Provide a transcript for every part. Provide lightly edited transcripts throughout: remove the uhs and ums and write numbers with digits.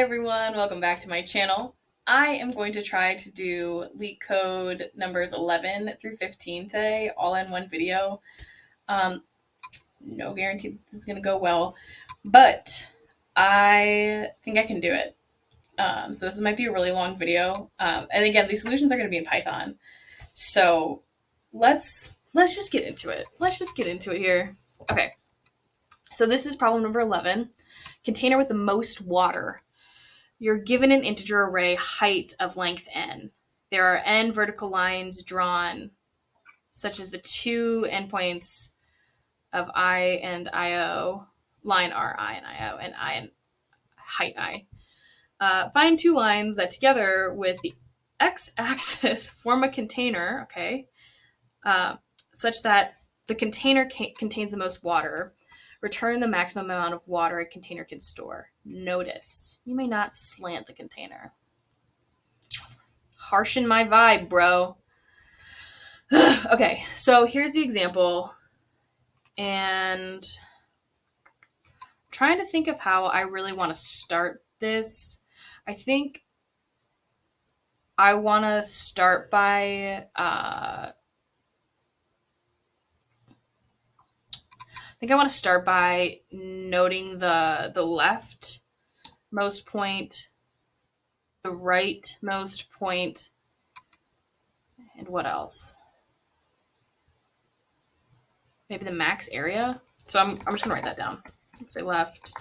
everyone, welcome back to my channel. I am going to try to do LeetCode numbers 11 through 15 today, all in one video. No guarantee that this is going to go well, but I think I can do it. So this might be a really long video. And again, these solutions are going to be in Python. So let's just get into it. Let's just get into it here. Okay. So this is problem number 11. Container with the most water. You're given an integer array height of length n. There are n vertical lines drawn, such as the two endpoints of I and IO, line R, I and IO, and I and height I. Find two lines that together with the x-axis form a container, okay, such that the container contains the most water. Return the maximum amount of water a container can store. Notice, you may not slant the container. Harshen my vibe, bro. Okay, so here's the example. And I'm trying to think of how I really want to start this. I think I want to start by... I think I want to start by noting the leftmost point, the rightmost point, and what else? Maybe the max area. So I'm just gonna write that down. Say left,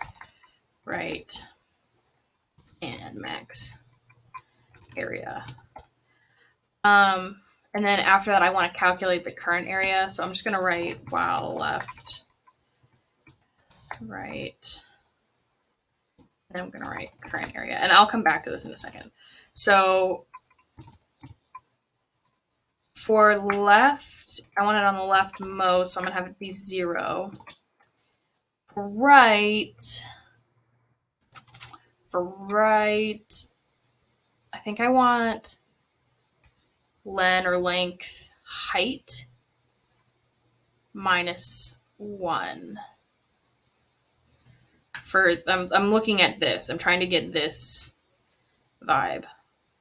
right, and max area. And then after that, I want to calculate the current area. So I'm just gonna write while left, right, and I'm going to write current area, and I'll come back to this in a second. So for left, I want it on the leftmost, so I'm going to have it be 0. For right, I think I want len or length height minus 1. I'm looking at this. I'm trying to get this vibe.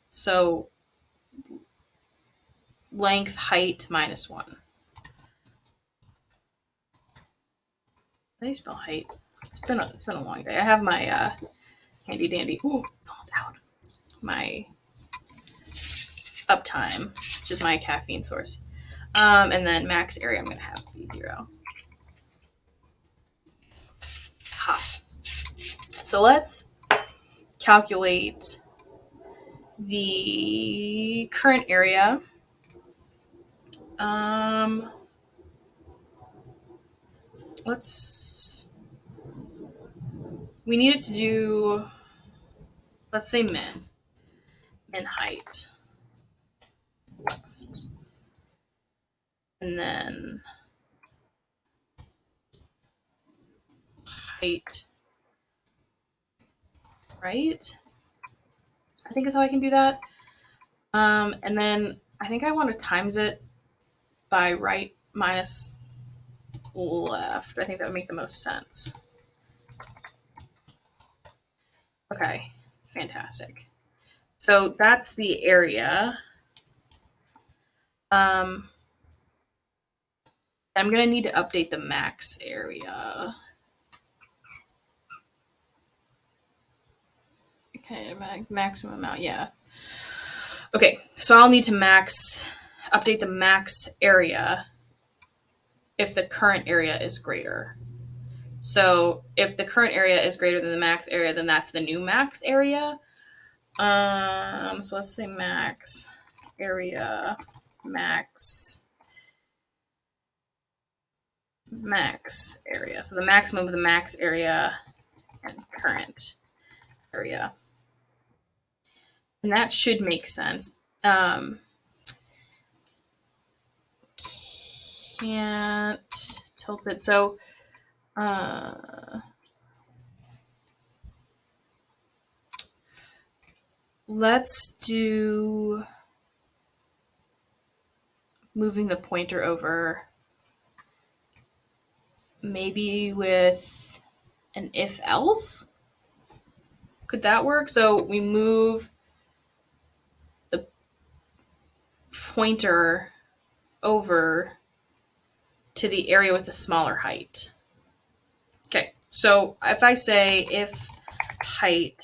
So length height minus 1. How do you spell height? It's been a long day. I have my handy dandy. Ooh, it's almost out. My uptime, which is my caffeine source. And then max area, I'm gonna have be 0. Ha. So let's calculate the current area. We need it to do, let's say min height. And then height. Right? I think is how I can do that. And then I think I want to times it by right minus left. I think that would make the most sense. Okay, fantastic. So that's the area. I'm going to need to update the max area. Okay, maximum amount, yeah. Okay, so I'll need to update the max area if the current area is greater. So if the current area is greater than the max area, then that's the new max area. So let's say max area, max area. So the maximum of the max area and current area. And that should make sense. Can't tilt it. So let's do moving the pointer over, maybe with an if else. Could that work? So we move the pointer over to the area with the smaller height. Okay, so if I say if height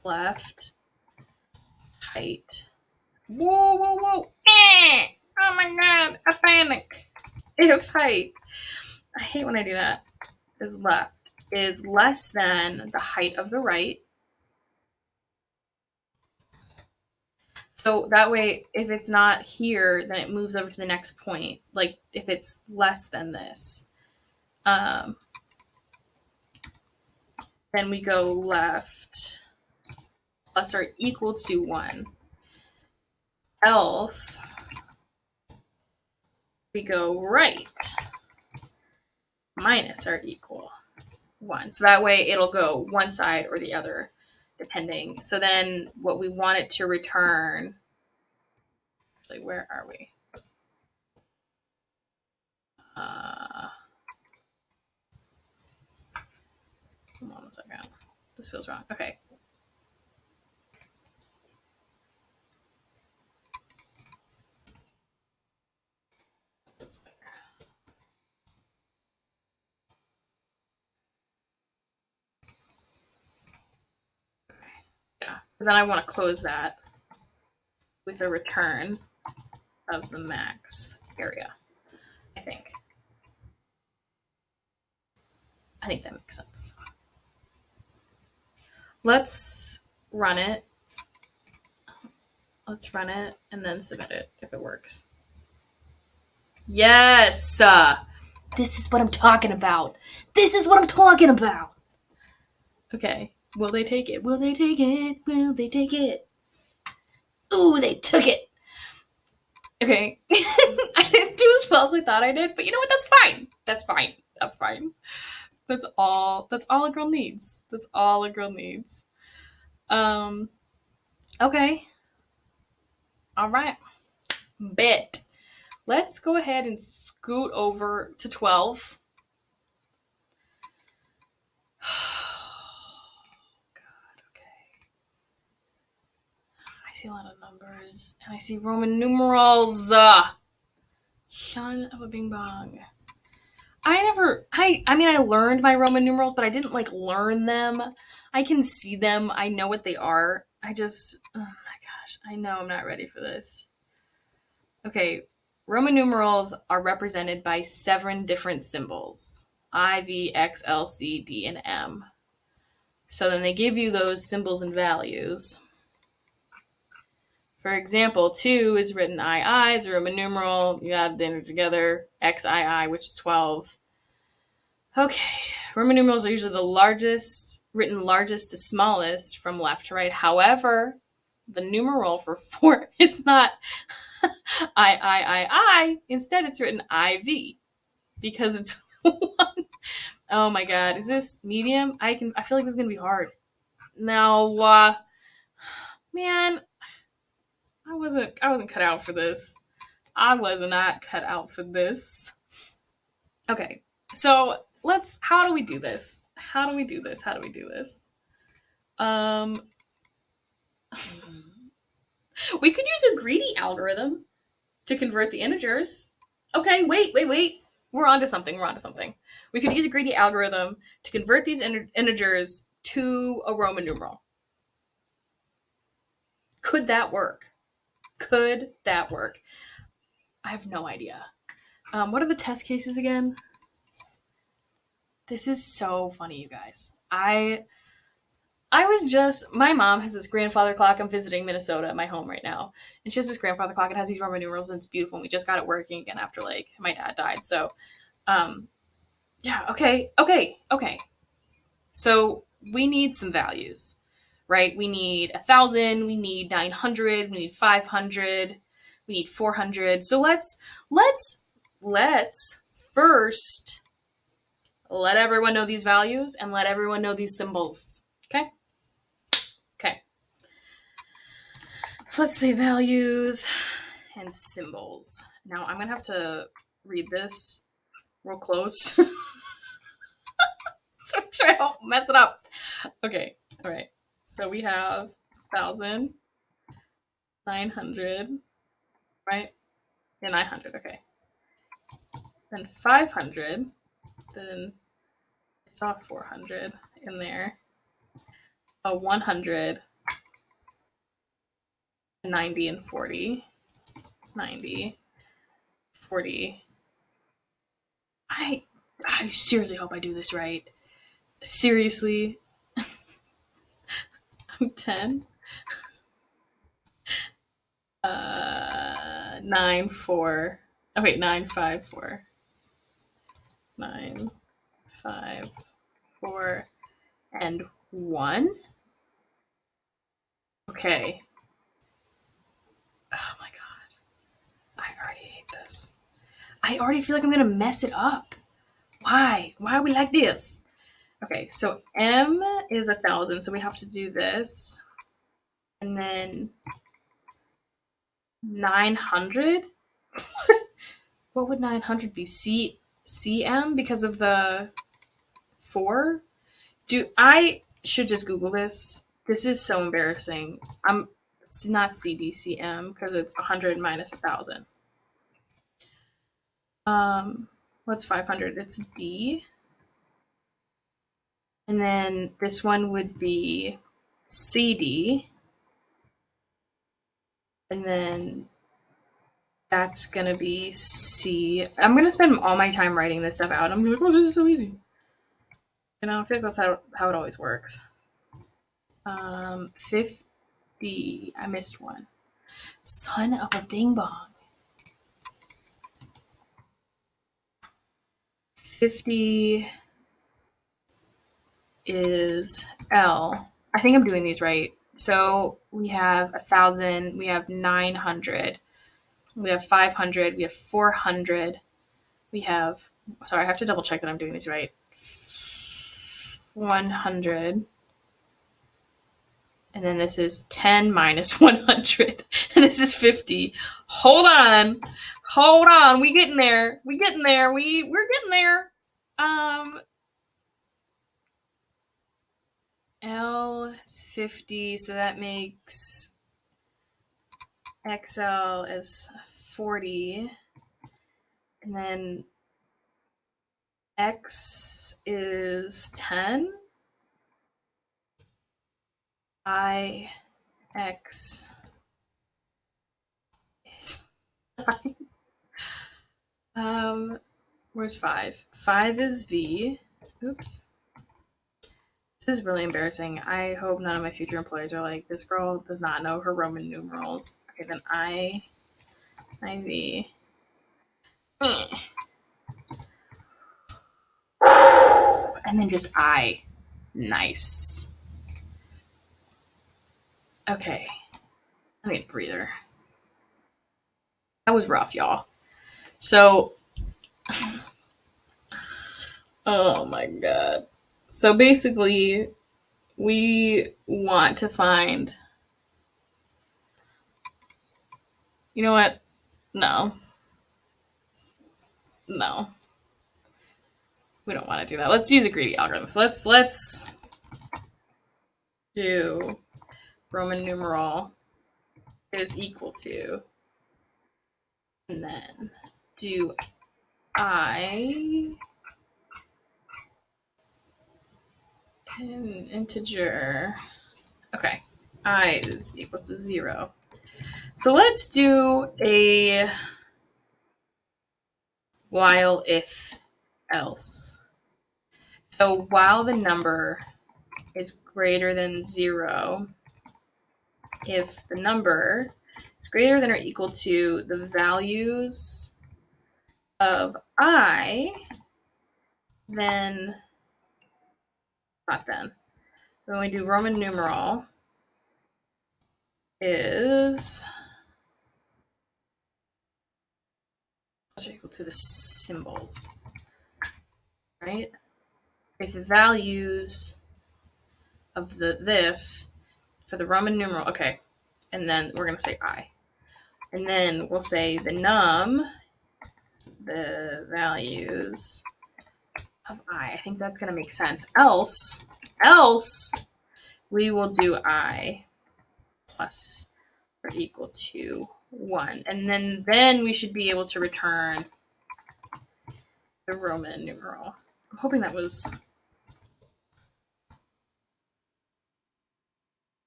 left, height, whoa, whoa, whoa, oh my god, a panic. If height, I hate when I do that, is left, is less than the height of the right. So that way, if it's not here, then it moves over to the next point. Like if it's less than this, then we go left plus or equal to 1. Else, we go right minus or equal 1. So that way it'll go one side or the other, depending. So then what we want it to return, like where are we? Hold on a second. This feels wrong. Okay. Yeah, because then I want to close that with a return of the max area, I think. I think that makes sense. Let's run it. Let's run it and then submit it if it works. Yes! This is what I'm talking about. This is what I'm talking about. Okay. Will they take it? Will they take it? Will they take it? Ooh, they took it. Okay. I didn't do as well as I thought I did, but you know what? That's fine. That's fine. That's fine. That's all a girl needs. That's all a girl needs. Okay. All right. Bet. Let's go ahead and scoot over to 12. God, okay. I see a lot of numbers, and I see Roman numerals. Son of a bing bong. I mean, I learned my Roman numerals, but I didn't, like, learn them. I can see them. I know what they are. Oh my gosh. I know I'm not ready for this. Okay. Roman numerals are represented by 7 different symbols. I, V, X, L, C, D, and M. So then they give you those symbols and values. For example, 2 is written II, is a Roman numeral. You add them together. XII, which is 12. Okay. Roman numerals are usually the largest, written largest to smallest from left to right. However, the numeral for 4 is not I. Instead, it's written IV because it's 1. Oh my god. Is this medium? I feel like this is going to be hard. Now, man, I wasn't cut out for this. I was not cut out for this. Okay. So, how do we do this? We could use a greedy algorithm to convert the integers. Okay, wait. We're onto something. We could use a greedy algorithm to convert these integers to a Roman numeral. Could that work? I have no idea. What are the test cases again? This is so funny, you guys. My mom has this grandfather clock. I'm visiting Minnesota at my home right now. And she has this grandfather clock. It has these Roman numerals and it's beautiful. And we just got it working again after, like, my dad died. So, yeah, okay. So we need some values, right? We need 1,000, we need 900, we need 500, we need 400. So let's first let everyone know these values and let everyone know these symbols. Okay. So let's say values and symbols. Now I'm going to have to read this real close. So I don't mess it up. Okay. All right. So we have 1,900, right? Yeah, 900, okay. Then 500, then I saw 400 in there. 100, 90, and 40. 90, 40. I seriously hope I do this right. Seriously. 10. 9, 4. Oh, wait, 9, 5, 4. 9, 5, 4, and 1. Okay. Oh my god. I already hate this. I already feel like I'm going to mess it up. Why? Why are we like this? Okay, so M is 1,000, so we have to do this. And then 900? What would 900 be? CM because of the 4? I should just Google this. This is so embarrassing. It's not CDCM because it's 100 minus 1,000. What's 500? It's D. And then this one would be CD. And then that's going to be C. I'm going to spend all my time writing this stuff out. I'm going to be like, oh, this is so easy. You know, I feel like that's how it always works. 50. I missed one. Son of a bing bong. 50 is L. I think I'm doing these right. So we have 1,000, we have 900, we have 500, we have 400, we have, sorry, I have to double check that I'm doing these right. 100, and then this is 10 minus 100, and this is 50. Hold on, we're getting there. We're getting there. L is 50, so that makes XL is 40, and then X is 10, IX is 9. Where's 5? 5 is V. Oops. This is really embarrassing. I hope none of my future employees are like, this girl does not know her Roman numerals. Okay, then IV. And then just I. Nice. Okay. I need a breather. That was rough, y'all. So, oh my god. So basically, we want to find, you know what? No. We don't want to do that. Let's use a greedy algorithm. So let's do Roman numeral is equal to, and then do I an integer. Okay, I is equal to 0. So let's do a while if else. So while the number is greater than 0, if the number is greater than or equal to the values of I, then not then. When we do Roman numeral is equal to the symbols, right? If the values of this for the Roman numeral, okay, and then we're going to say I. And then we'll say the values of I. I think that's going to make sense. Else, we will do I plus or equal to 1. And then we should be able to return the Roman numeral. I'm hoping that was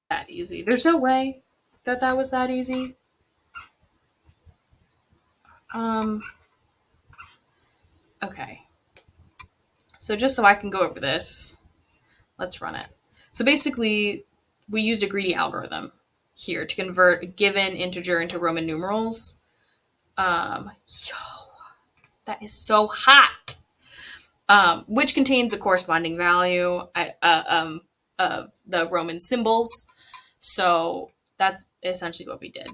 that easy. There's no way that that was that easy. Okay. So just so I can go over this, let's run it. So basically, we used a greedy algorithm here to convert a given integer into Roman numerals. That is so hot. Which contains a corresponding value of the Roman symbols. So that's essentially what we did.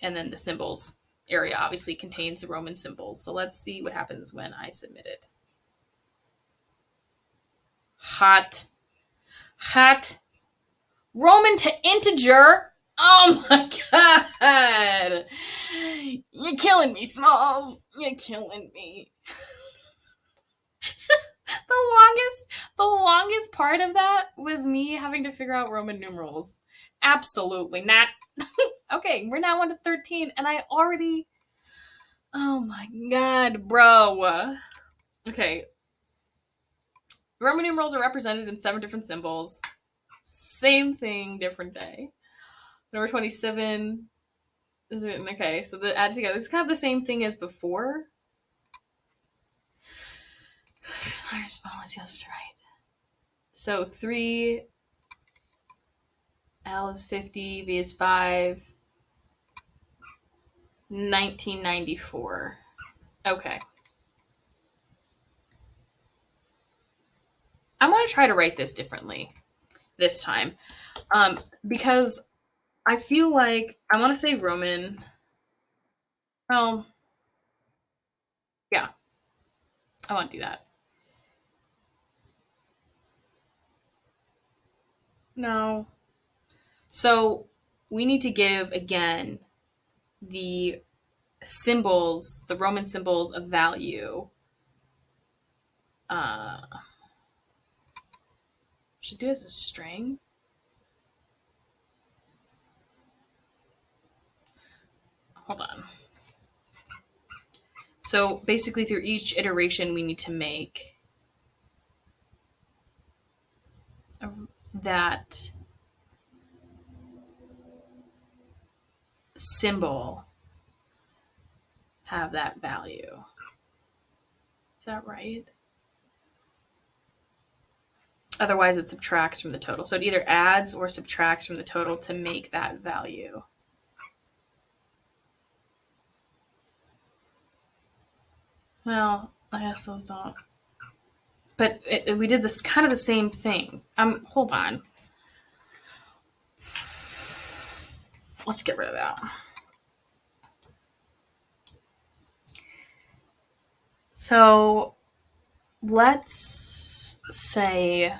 And then the symbols area obviously contains the Roman symbols. So let's see what happens when I submit it. Hot. Roman to integer. Oh my god. You're killing me, Smalls. You're killing me. The longest part of that was me having to figure out Roman numerals. Absolutely not. Okay, we're now on to 13, and I already... Oh my god, bro. Okay. Roman numerals are represented in 7 different symbols. Same thing, different day. Number 27 is written. Okay, so the add together. It's kind of the same thing as before. So 3, L is 50, V is 5, 1994. Okay. I'm going to try to write this differently this time. Because I feel like I want to say Roman. Well, yeah. I want to do that. No. So we need to give, again, the symbols, the Roman symbols of value. Should do as a string. Hold on. So basically through each iteration we need to make that symbol have that value. Is that right? Otherwise it subtracts from the total. So it either adds or subtracts from the total to make that value. Well, I guess those don't. But we did this kind of the same thing. Hold on. Let's get rid of that. So let's say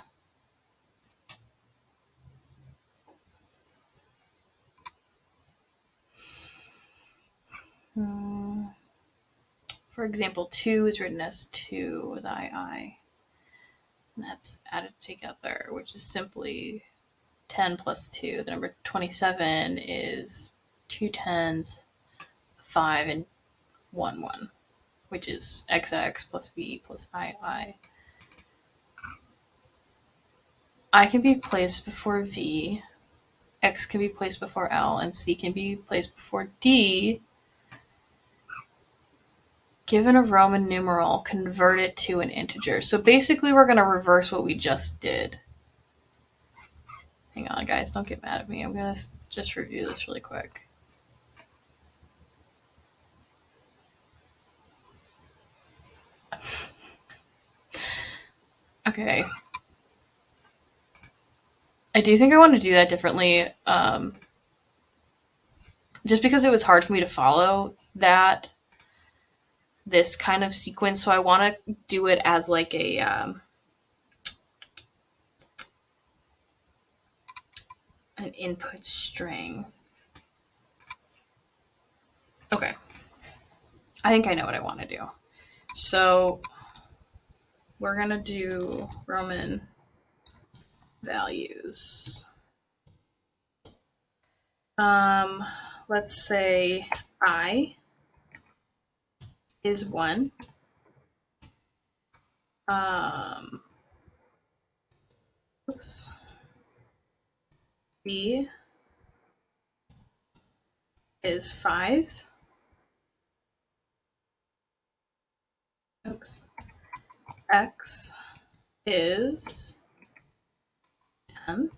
for example, 2 is written as 2 with I. And that's added together, which is simply 10 plus 2. The number 27 is 2 10s, 5, and 1 1, which is XX plus V plus II. I can be placed before V, X can be placed before L, and C can be placed before D. Given a Roman numeral, convert it to an integer. So basically we're going to reverse what we just did. Hang on, guys. Don't get mad at me. I'm going to just review this really quick. Okay. I do think I want to do that differently. Just because it was hard for me to follow this kind of sequence. So I want to do it as like a... an input string. Okay. I think I know what I want to do. So we're going to do Roman values. Let's say I is 1. Oops. B is 5. Oops. X is 10.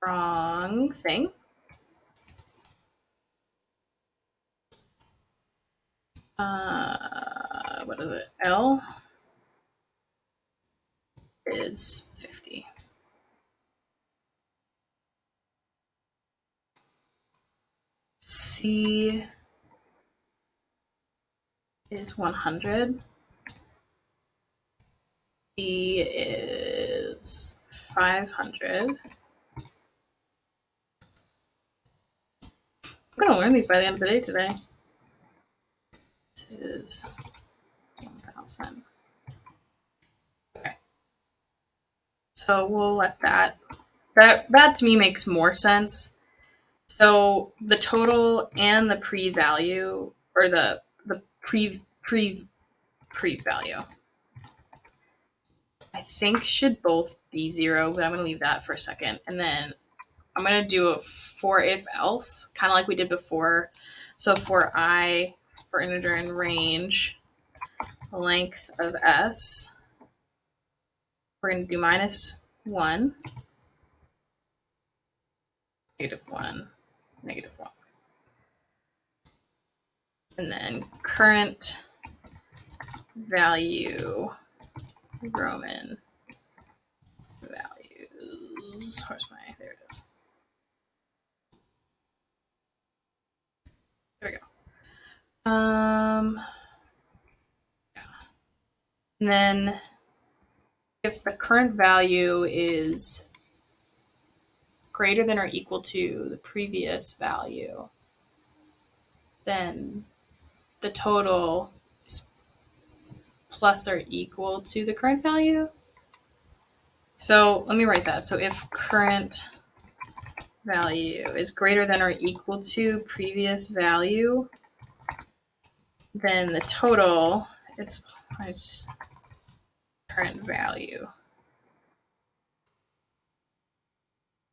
Wrong thing. What is it? L is 50. C is 100. D is 500. I'm gonna learn these by the end of the day today. This is 1,000. Okay. So we'll let that to me makes more sense. So the total and the pre-value, or the pre-value, I think should both be 0, but I'm going to leave that for a second. And then I'm going to do a for if else, kind of like we did before. So for I, for integer in range, length of s, we're going to do -1, -1, -1. And then current value, Roman values. Where's my, there it is. There we go. Yeah. And then if the current value is greater than or equal to the previous value, then the total is plus or equal to the current value. So let me write that. So if current value is greater than or equal to previous value, then the total is plus current value.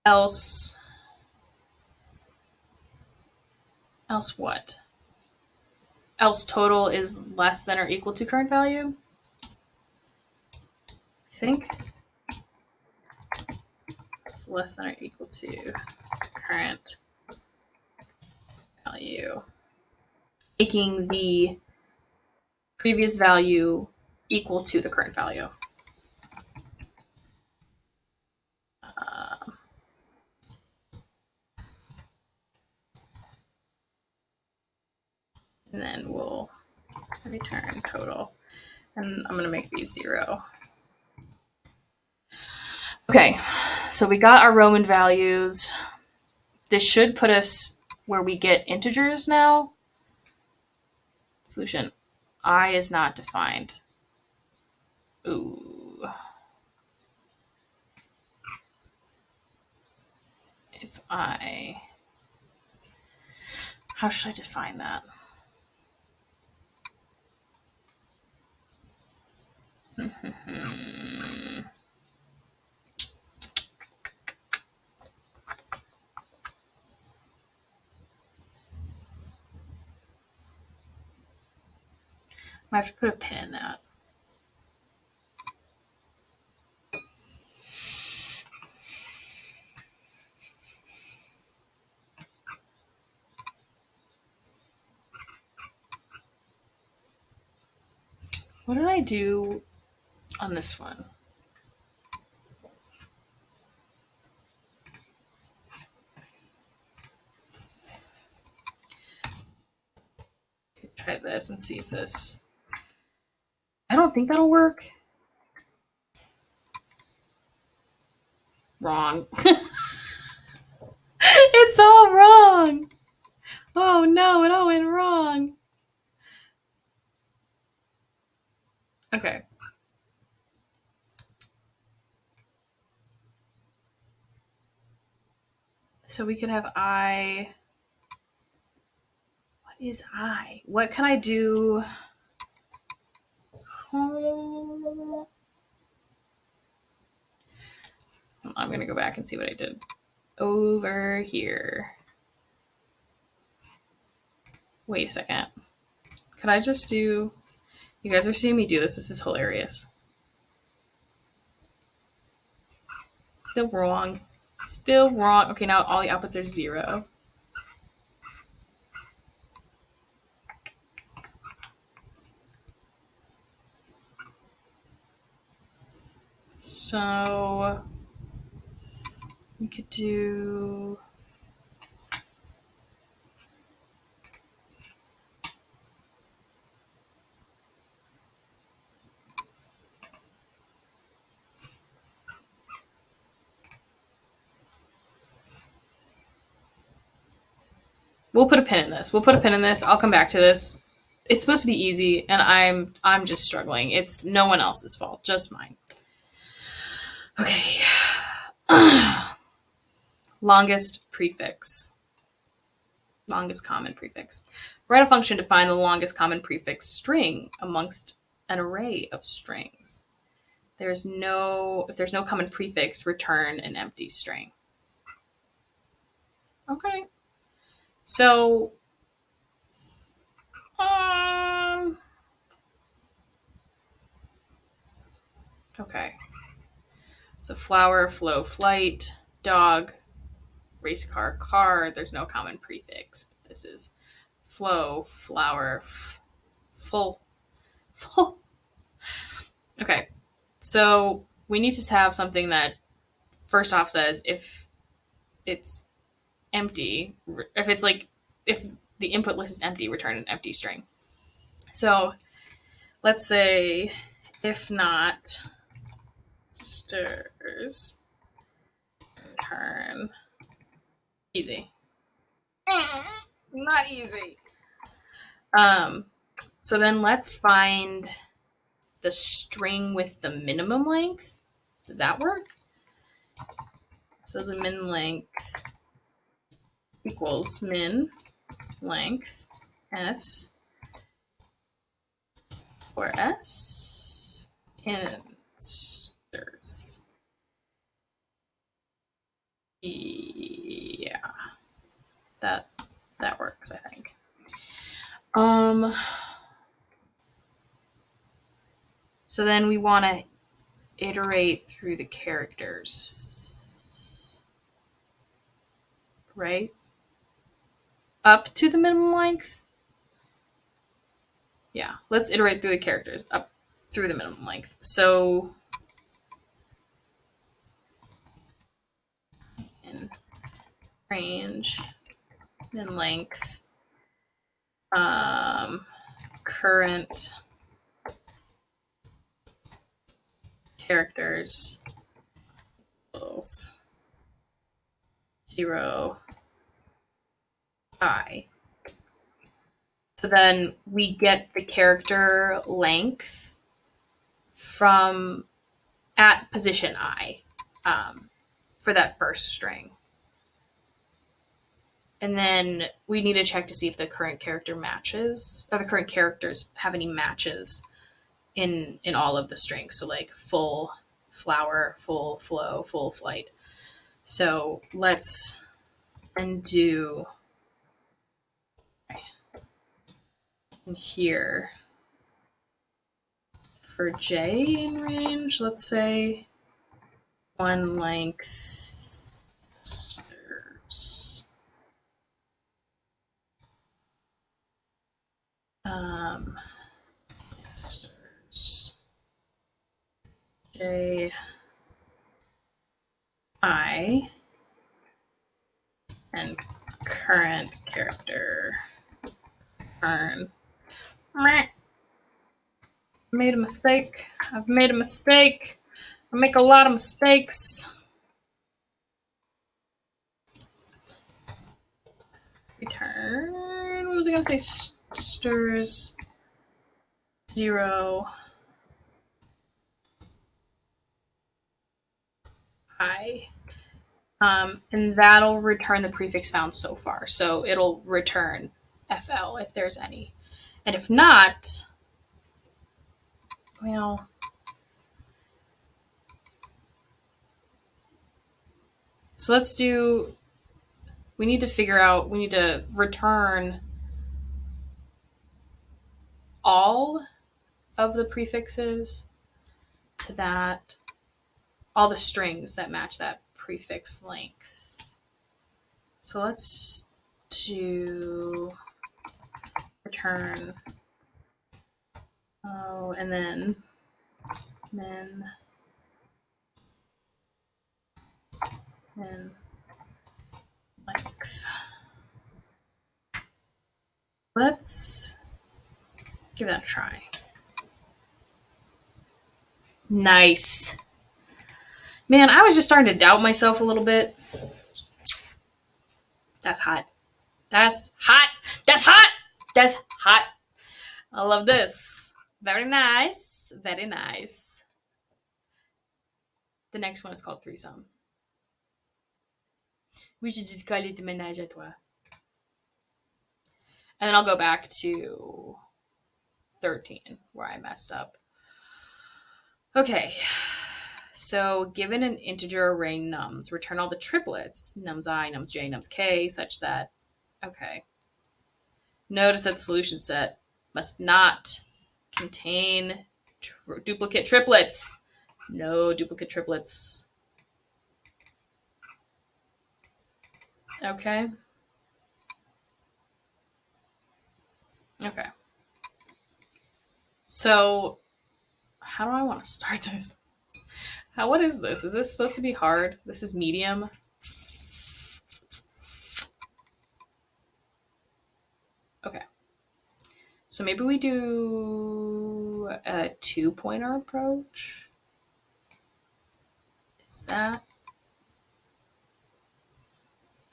Else what? Else total is less than or equal to current value? I think it's less than or equal to current value, making the previous value equal to the current value. And then we'll return total. And I'm going to make these 0. Okay, so we got our Roman values. This should put us where we get integers now. Solution, I is not defined. Ooh. If I, how should I define that? I have to put a pin in that. What did I do on this one? Try this and see if this, I don't think that'll work. Wrong. It's all wrong. Oh no, it all went wrong. Okay. So we could have I. What is I? What can I do? I'm going to go back and see what I did over here. Wait a second. Could I just do... You guys are seeing me do this. This is hilarious. Still wrong. Still wrong. Okay, now all the outputs are 0. So we could do... We'll put a pin in this. We'll put a pin in this. I'll come back to this. It's supposed to be easy, and I'm just struggling. It's no one else's fault, just mine. Okay. Longest prefix. Longest common prefix. Write a function to find the longest common prefix string amongst an array of strings. If there's no common prefix, return an empty string. Okay. So, okay. So flower, flow, flight, dog, race car, car. There's no common prefix. This is flow, flower, full. Okay. So we need to have something that first off says if it's empty, if the input list is empty, return an empty string. So let's say if not stirs, return easy. Not easy. So then let's find the string with the minimum length. Does that work? So the min length equals min length s or s insters. Yeah, that works, I think. So then we want to iterate through the characters, right? Up to the minimum length? Yeah, let's iterate through the characters up through the minimum length. So in range, min length, current characters equals 0 I. So then we get the character length from at position I for that first string. And then we need to check to see if the current character matches, or the current characters have any matches in all of the strings. So like full flower, full flow, full flight. So let's then do in here for J in range, let's say one length stirs. Stirs J I and current character earn. Made a mistake. I've made a mistake. I make a lot of mistakes. Return. What was I gonna say? Stirs 0 I. And that'll return the prefix found so far. So it'll return FL if there's any. And if not, well, so let's do, we need to return all of the prefixes to that, all the strings that match that prefix length. So let's do return, and then min length. Let's give that a try. Nice. Man, I was just starting to doubt myself a little bit. That's hot. That's hot. That's hot. That's hot. I love this. Very nice. Very nice. The next one is called threesome. We should just call it ménage à trois. And then I'll go back to 13 where I messed up. Okay. So given an integer array nums, return all the triplets, nums I, nums j, nums k, such that, okay. Notice that the solution set must not contain duplicate triplets. No duplicate triplets. Okay. Okay. So how do I want to start this? What is this? Is this supposed to be hard? This is medium. Okay. So maybe we do a 2-pointer approach. Is that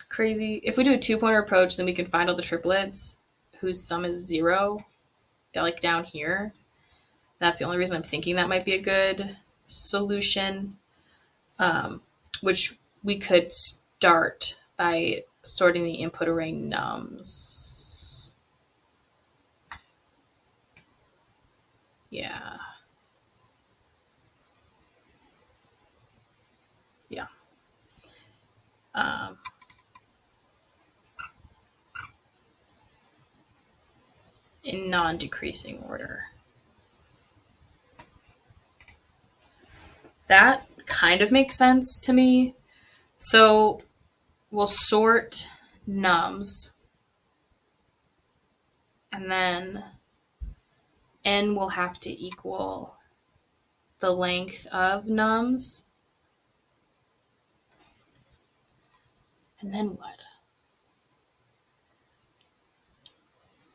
crazy? If we do a 2-pointer approach, then we can find all the triplets whose sum is 0, like down here. That's the only reason I'm thinking that might be a good solution, which we could start by sorting the input array nums. Yeah. Yeah. In non-decreasing order. That kind of makes sense to me. So we'll sort nums, and then n will have to equal the length of nums. And then what?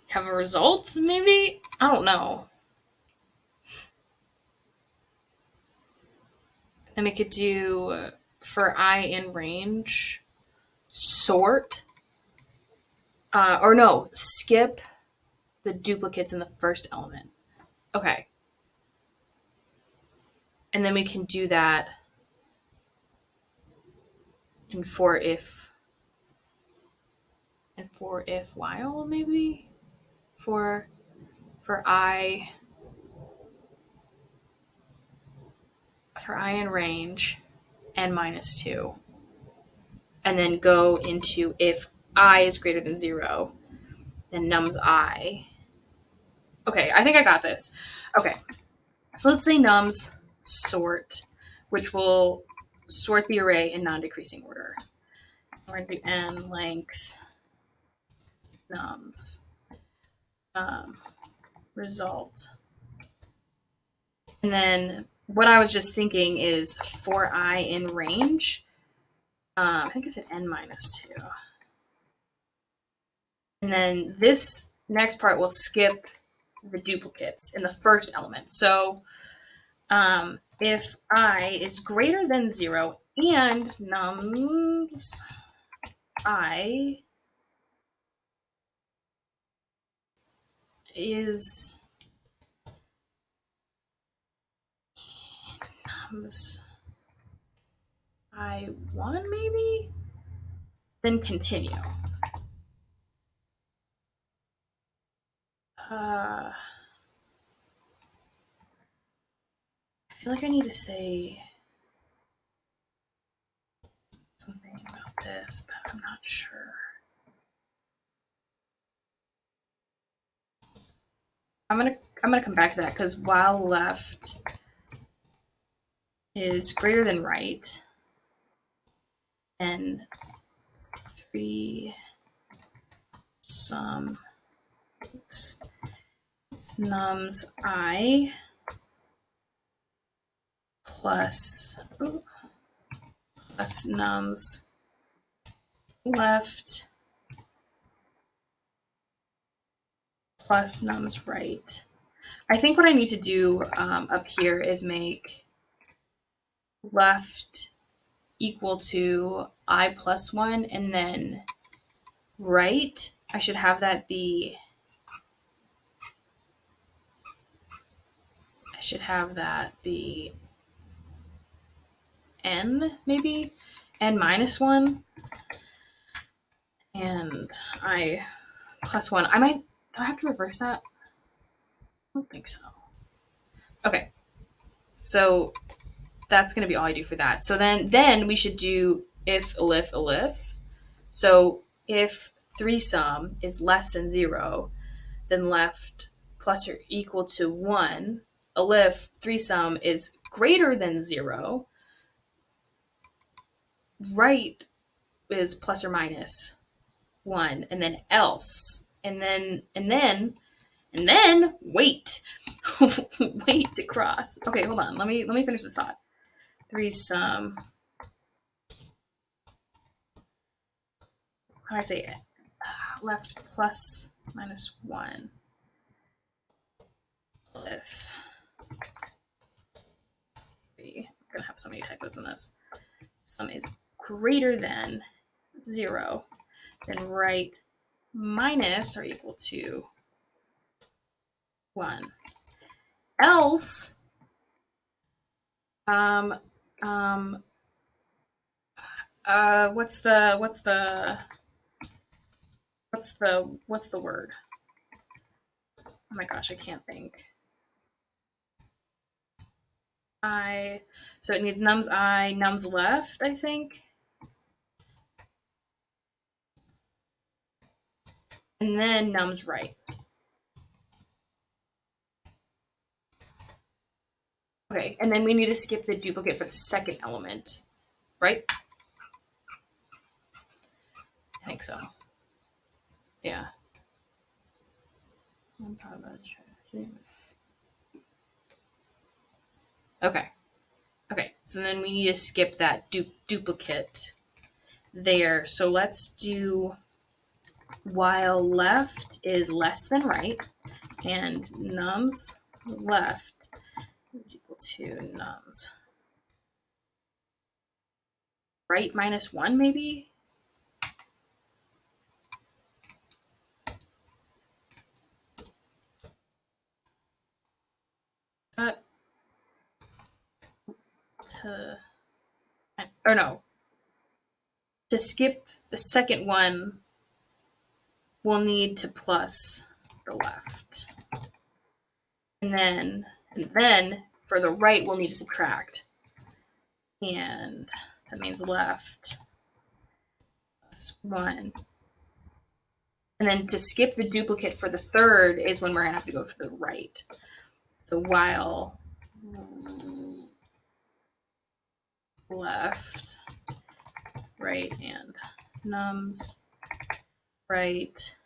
Have a result, maybe? I don't know. Then we could do, for I in range, sort, skip the duplicates in the first element. Okay. And then we can do that in for if while, maybe? For I in range, n minus 2. And then go into if I is greater than 0, then nums I. Okay, I think I got this. Okay, so let's say nums sort, which will sort the array in non-decreasing order. We're going to do n length nums result. And then what I was just thinking is for I in range, I think I said n minus 2. And then this next part will skip the duplicates in the first element. So if I is greater than 0 and nums I is nums I1 maybe? Then continue. I feel like I need to say something about this, but I'm not sure. I'm gonna come back to that, because while left is greater than right, and 3 sum nums I plus nums left plus nums right. I think what I need to do up here is make left equal to I plus 1, and then right, I should have that be, n, maybe? N minus 1, and I plus 1. Do I have to reverse that? I don't think so. Okay, so that's going to be all I do for that. So then we should do if, elif. So if 3 sum is less than 0, then left plus or equal to 1. Elif 3 sum is greater than 0. Right is plus or minus 1, and then else, and then wait. Wait to cross. Okay, hold on. Let me finish this thought. 3 sum. How do I say it? Left plus minus 1. If 3. I'm gonna have so many typos in this. Sum is greater than 0, then right minus or equal to 1. Else, what's the word? Oh my gosh, I can't think. So it needs nums I, nums left, I think. And then nums right. Okay, and then we need to skip the duplicate for the second element, right? I think so. Yeah. Okay. Okay, so then we need to skip that duplicate there. So let's do while left is less than right, and nums left is equal to nums right minus 1, maybe? To skip the second one, we'll need to plus the left. And then for the right, we'll need to subtract. And that means left plus 1. And then to skip the duplicate for the third is when we're going to have to go to the right. So while left, right, and nums right,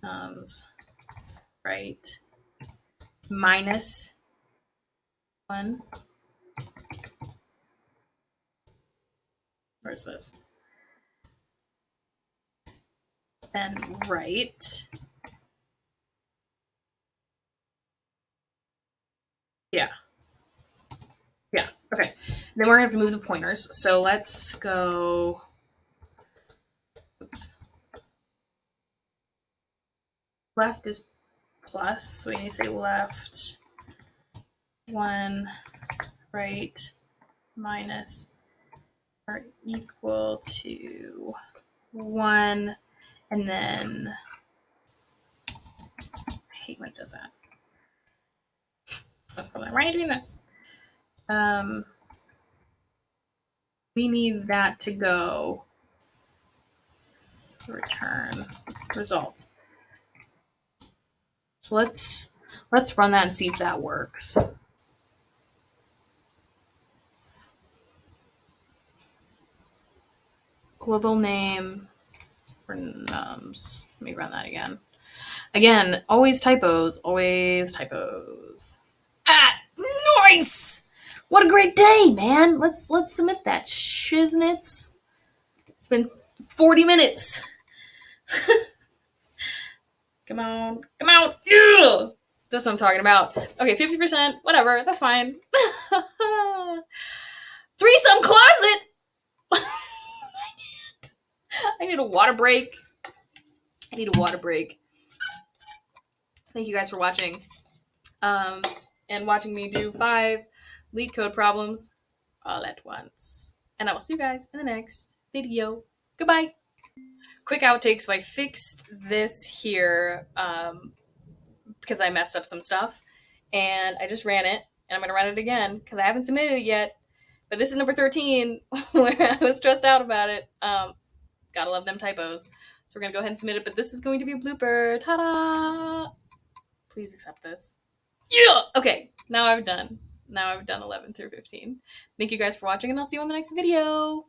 nums right, minus 1. Where's this? Then right. Yeah. Yeah, okay. Then we're going to have to move the pointers. So let's go. Oops. Left is plus, so we need to say left 1, right minus are equal to 1, and then I hate when it does that. Why are you doing this? We need that to go return result. So let's run that and see if that works. Global name for nums. Let me run that again. Again, always typos, always typos. Ah, nice! What a great day, man. Let's submit that shiznits. It's been 40 minutes. Come on. Ew! That's what I'm talking about. Okay, 50%, whatever, that's fine. Threesome closet! I need a water break. Thank you guys for watching. And watching me do 5 LeetCode problems all at once. And I will see you guys in the next video. Goodbye. Quick outtake. So I fixed this here because I messed up some stuff. And I just ran it. And I'm going to run it again because I haven't submitted it yet. But this is number 13 where I was stressed out about it. Gotta love them typos. So we're going to go ahead and submit it. But this is going to be a blooper. Ta-da! Please accept this. Yeah! Okay, now I've done 11 through 15. Thank you guys for watching, and I'll see you on the next video.